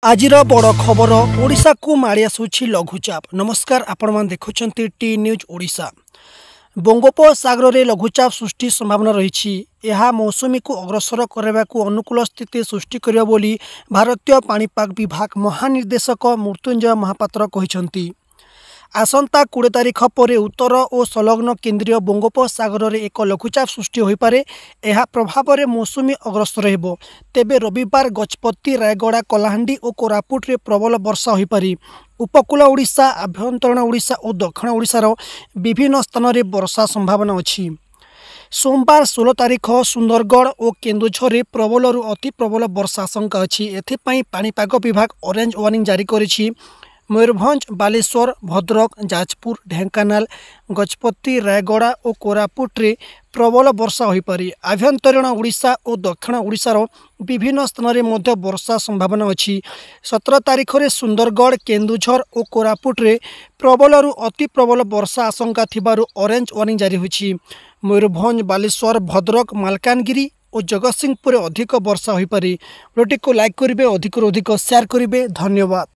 आजिर बड़ खबर ओडिशा को माड़ी आसुछि लघुचाप। नमस्कार, आपण मान देखुछंती टी न्यूज ओडिशा। बंगोपसागर रे लघुचाप सृष्टि संभावना रही। यह मौसुमी को अग्रसर करने को अनुकूल स्थिति सृष्टि करियो बोली भारतीय पाणीपाग विभाग महानिर्देशक मृत्युंजय महापात्र कहिसंती। आसंता 20 तारिख पर उत्तर और संलग्न केन्द्रीय बंगोपसागर में एक लघुचाप सृष्टि हो पारे। यह प्रभाव में मौसुमी अग्रसर हेबो। तेबे रविवार गजपति, रायगड़ा, कलाहांडी और कोरापुट रे प्रबल वर्षा हो पारी। उपकूल ओडिशा, आभ्यंतरण ओडिशा और दक्षिण ओडिशार विभिन्न स्थान में वर्षा संभावना अछि। सोमवार 16 तारिख सुंदरगढ़ और केन्दुझर में प्रबल अति प्रबल वर्षा आशंका अच्छी। एथिपाई पाणीपाग विभाग ऑरेंज वार्निंग जारी करिछि। मयूरभंज, बालेश्वर, भद्रक, जाजपुर, ढेंकानाल, गजपति, रायगड़ा और कोरापुट रे प्रबल वर्षा हो पारे। आभ्यंतरीण ओडिशा और दक्षिण ओडिशार विभिन्न स्थान में मध्य वर्षा संभावना अच्छी। 17 तारिख में सुंदरगढ़, केन्दुझर और कोरापुट रे प्रबल अति प्रबल वर्षा आशंका थिबारु ऑरेंज वार्निंग जारी होछि। मयूरभंज, बालेश्वर, भद्रक, मालकानगिरी और जगतसिंहपुर अधिक वर्षा हो पारे। वीडियो को लाइक करेंगे, अधिक शेयर करेंगे। धन्यवाद।